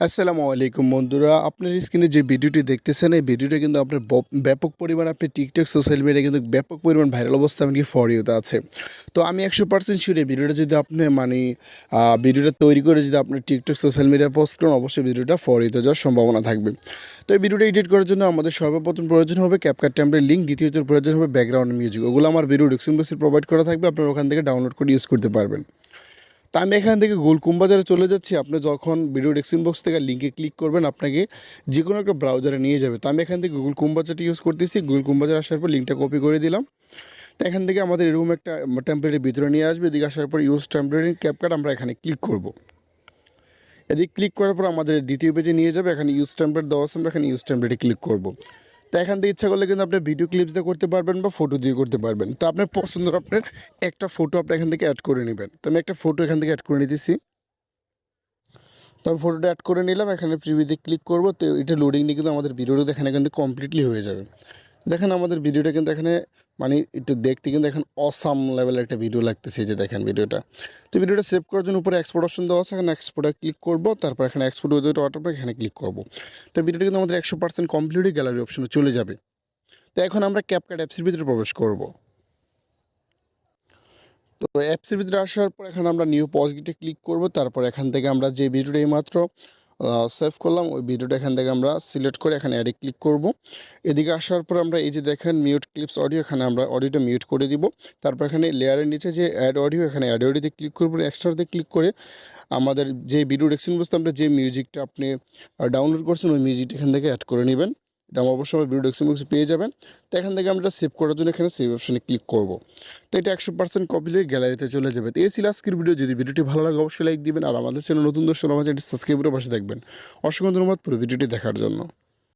আসসালামু আলাইকুম বন্ধুরা, আপনার স্ক্রিনে যে ভিডিওটি দেখতেছেন এই ভিডিওটা কিন্তু আপনার ব্যাপক পরিমাণ আপনি টিকটক সোশ্যাল মিডিয়ায় কিন্তু ব্যাপক পরিমাণ ভাইরাল অবস্থা এমনকি ফর ইউতে আছে। তো আমি 100% শিওর এই ভিডিওটা যদি আপনি ভিডিওটা তৈরি করে যদি আপনি টিকটক সোশ্যাল মিডিয়ায় পোস্ট করেন, অবশ্যই ভিডিওটা ফর ইউতে যাওয়ার সম্ভাবনা থাকবে। তো এই ভিডিওটা এডিট করার জন্য আমাদের সর্বপ্রথম প্রয়োজন হবে ক্যাপকাট টেমপ্লেট লিঙ্ক, দ্বিতীয়ত প্রয়োজন হবে ব্যাকগ্রাউন্ড মিউজিক। ওগুলো আমার ভিডিও ডিসক্রিপশন বক্সে প্রোভাইড করা থাকবে, আপনারা ওখান থেকে ডাউনলোড করে ইউজ করতে পারবেন। তা আমি এখান থেকে গুগল ক্রোম বাজারে চলে যাচ্ছি। আপনি যখন ভিডিও ডেসক্রিপশন বক্স থেকে লিঙ্কে ক্লিক করবেন, আপনাকে যে কোনো একটা ব্রাউজারে নিয়ে যাবে। তো আমি এখান থেকে গুগল ক্রোম বাজারটি ইউজ করতেছি। গুগল ক্রোম বাজার আসার পর লিঙ্কটা কপি করে দিলাম। তো এখান থেকে আমাদের এরকম একটা টেমপ্লেটের ভিতরে নিয়ে আসবে। এদিকে আসার পর ইউজ টেমপ্লেট ক্যাপকাট আমরা এখানে ক্লিক করব। এদিকে ক্লিক করার পর আমাদের দ্বিতীয় পেজে নিয়ে যাবে। এখানে ইউজ টেমপ্লেট দেওয়া আছে, আমরা এখানে ইউজ টেমপ্লেটে ক্লিক করব। তো এখান থেকে ইচ্ছা করলে কিন্তু আপনি ভিডিও ক্লিপস দিয়ে করতে পারবেন বা ফটো দিয়ে করতে পারবেন। তো আপনার পছন্দের আপনার একটা ফটো আপনি এখান থেকে অ্যাড করে নেবেন। তো আমি একটা ফটো এখান থেকে অ্যাড করে নিতেছি। তো আমি ফটোটা অ্যাড করে নিলাম, এখানে প্রিভিউতে ক্লিক করব। তো এটা লোডিং নিয়ে কিন্তু আমাদের ভিডিওটা এখানে কিন্তু কমপ্লিটলি হয়ে যাবে। দেখেন আমাদের ভিডিওটা কিন্তু এখানে একটু দেখতে কিন্তু এখন অসাম লেভেলের একটা ভিডিও লাগতেছে। এই যে দেখেন ভিডিওটা। তো ভিডিওটা সেভ করার জন্য উপরে এক্সপোর্ট অপশন দেওয়া আছে, এখানে এক্সপোর্টে ক্লিক করব। তারপর এখানে এক্সপোর্ট উইথ অটোমেটিক এখানে ক্লিক করব। তো ভিডিওটা কিন্তু আমাদের 100% কমপ্লিটলি গ্যালারি অপশনে চলে যাবে। তো এখন আমরা ক্যাপকাট অ্যাপসের ভিতরে প্রবেশ করব। তো অ্যাপসের ভিতরে আসার পর এখানে আমরা নিউ প্রজেক্টে ক্লিক করব। তারপর এখান থেকে আমরা যে ভিডিওটা এইমাত্র সেভ করলাম ওই ভিডিওটা এখান থেকে আমরা সিলেক্ট করে এখানে অ্যাডে ক্লিক করব। এদিকে আসার পর আমরা এই যে দেখেন মিউট ক্লিপস অডিও, এখানে আমরা অডিওটা মিউট করে দিব। তারপর এখানে লেয়ারের নিচে যে অ্যাড অডিও, এখানে অ্যাড অডিওতে ক্লিক করব। এক্সট্রাতে ক্লিক করে আমাদের যে ভিডিও দেখছেন বুঝতে আমরা যে মিউজিকটা আপনি ডাউনলোড করছেন ওই মিউজিকটা এখান থেকে অ্যাড করে নেবেন। এটা আমার অবশ্যই ভিডিও ডেসক্রিপশন বক্সে পেয়ে যাবেন। তো এখান থেকে আমরা সেভ করার জন্য এখানে সেভ অপশনে ক্লিক করব। তো এটা 100% কমপ্লিট গ্যালারিতে চলে যাবে। তো এই ছিল আজকের ভিডিও। যদি ভিডিওটি ভালো লাগে অবশ্যই লাইক দিবেন, আর আমাদের চ্যানেল নতুন দর্শক আমাদের সাবস্ক্রাইব করে পাশে দেখবেন। অসংখ্য ধন্যবাদ পুরো ভিডিওটি দেখার জন্য।